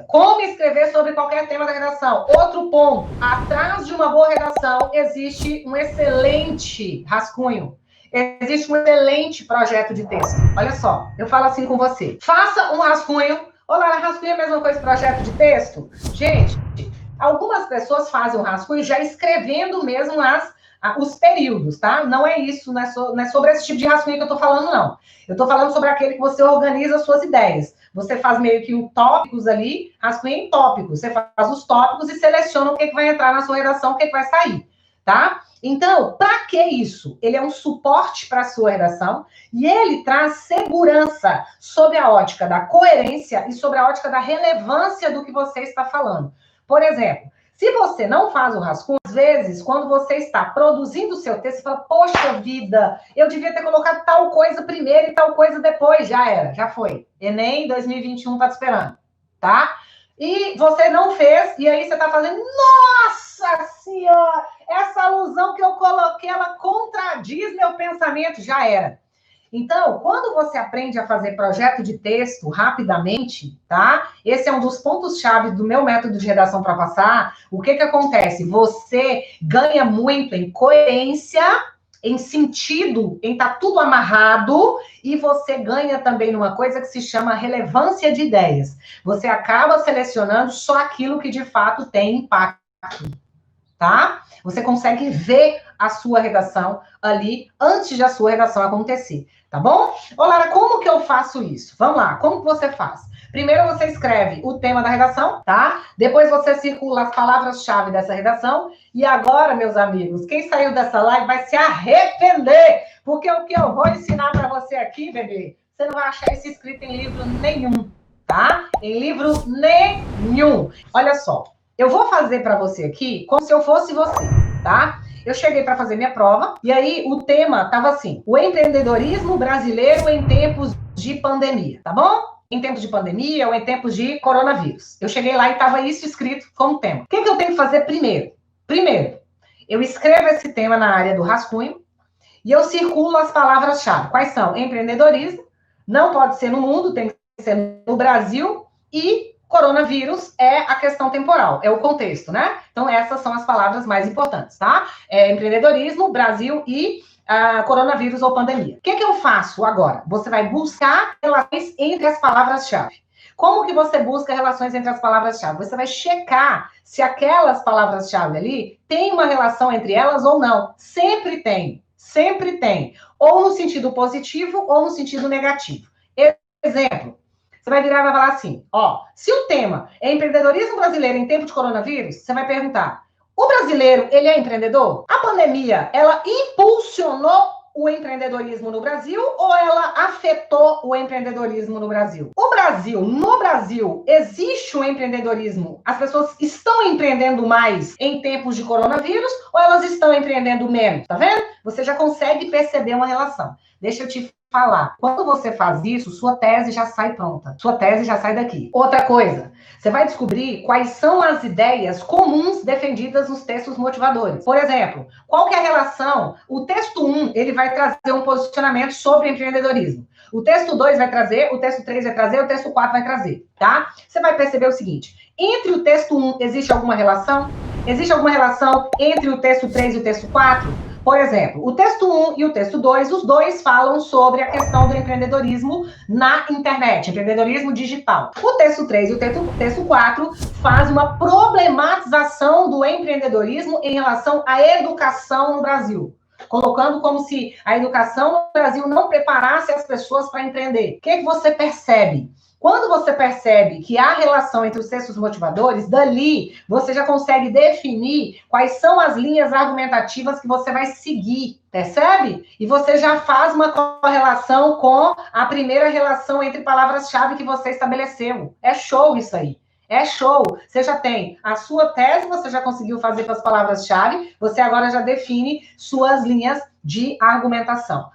Como escrever sobre qualquer tema da redação? Outro ponto. Atrás de uma boa redação existe um excelente rascunho. Existe um excelente projeto de texto. Olha só, eu falo assim com você. Faça um rascunho. Olá, rascunho é a mesma coisa que projeto de texto? Gente, algumas pessoas fazem um rascunho já escrevendo mesmo os períodos, tá? Não é isso, não é sobre esse tipo de rascunho que eu tô falando, não. Eu tô falando sobre aquele que você organiza suas ideias. Você faz meio que tópicos ali, rascunho em tópicos. Você faz os tópicos e seleciona o que vai entrar na sua redação, o que vai sair, tá? Então, para que isso? Ele é um suporte para a sua redação e ele traz segurança sobre a ótica da coerência e sobre a ótica da relevância do que você está falando. Por exemplo, se você não faz o rascunho, às vezes, quando você está produzindo o seu texto, você fala, poxa vida, eu devia ter colocado tal coisa primeiro e tal coisa depois. Já era, já foi. Enem 2021 tá te esperando, tá? E você não fez, e aí você tá fazendo, nossa senhora, essa alusão que eu coloquei, ela contradiz meu pensamento. Já era. Então, quando você aprende a fazer projeto de texto rapidamente, tá? Esse é um dos pontos-chave do meu método de redação para passar. O que acontece? Você ganha muito em coerência, em sentido, em estar tudo amarrado, e você ganha também numa coisa que se chama relevância de ideias. Você acaba selecionando só aquilo que de fato tem impacto, tá? Você consegue ver a sua redação ali antes de a sua redação acontecer, tá bom? Ô, Lara, como que eu faço isso? Vamos lá, como que você faz? Primeiro você escreve o tema da redação, tá? Depois você circula as palavras-chave dessa redação. E agora, meus amigos, quem saiu dessa live vai se arrepender, porque o que eu vou ensinar para você aqui, bebê, você não vai achar isso escrito em livro nenhum, tá? Em livro nenhum. Olha só. Eu vou fazer para você aqui como se eu fosse você, tá? Eu cheguei para fazer minha prova e aí o tema estava assim: o empreendedorismo brasileiro em tempos de pandemia, tá bom? Em tempos de pandemia ou em tempos de coronavírus. Eu cheguei lá e estava isso escrito como tema. O que eu tenho que fazer primeiro? Primeiro, eu escrevo esse tema na área do rascunho e eu circulo as palavras-chave. Quais são? Empreendedorismo, não pode ser no mundo, tem que ser no Brasil e coronavírus é a questão temporal, é o contexto, né? Então, essas são as palavras mais importantes, tá? Empreendedorismo, Brasil e coronavírus ou pandemia. O que eu faço agora? Você vai buscar relações entre as palavras-chave. Como que você busca relações entre as palavras-chave? Você vai checar se aquelas palavras-chave ali têm uma relação entre elas ou não. Sempre tem. Sempre tem. Ou no sentido positivo ou no sentido negativo. Exemplo. Você vai virar e vai falar assim, ó, se o tema é empreendedorismo brasileiro em tempo de coronavírus, você vai perguntar, o brasileiro, ele é empreendedor? A pandemia, ela impulsionou o empreendedorismo no Brasil ou ela afetou o empreendedorismo no Brasil? No Brasil, existe um empreendedorismo? As pessoas estão empreendendo mais em tempos de coronavírus ou elas estão empreendendo menos? Tá vendo? Você já consegue perceber uma relação. Deixa eu te falar. Quando você faz isso, sua tese já sai pronta. Sua tese já sai daqui. Outra coisa, você vai descobrir quais são as ideias comuns defendidas nos textos motivadores. Por exemplo, qual que é a relação? O texto 1, ele vai trazer um posicionamento sobre empreendedorismo. O texto 2 vai trazer, o texto 3 vai trazer, o texto 4 vai trazer, tá? Você vai perceber o seguinte, entre o texto 1, existe alguma relação? Existe alguma relação entre o texto 3 e o texto 4? Por exemplo, o texto 1 e o texto 2, os dois falam sobre a questão do empreendedorismo na internet, empreendedorismo digital. O texto 3 e o texto 4 faz uma problematização do empreendedorismo em relação à educação no Brasil, colocando como se a educação no Brasil não preparasse as pessoas para empreender. O que você percebe? Quando você percebe que há relação entre os textos motivadores, dali você já consegue definir quais são as linhas argumentativas que você vai seguir, percebe? E você já faz uma correlação com a primeira relação entre palavras-chave que você estabeleceu. É show isso aí. É show. Você já tem a sua tese, você já conseguiu fazer com as palavras-chave, você agora já define suas linhas de argumentação.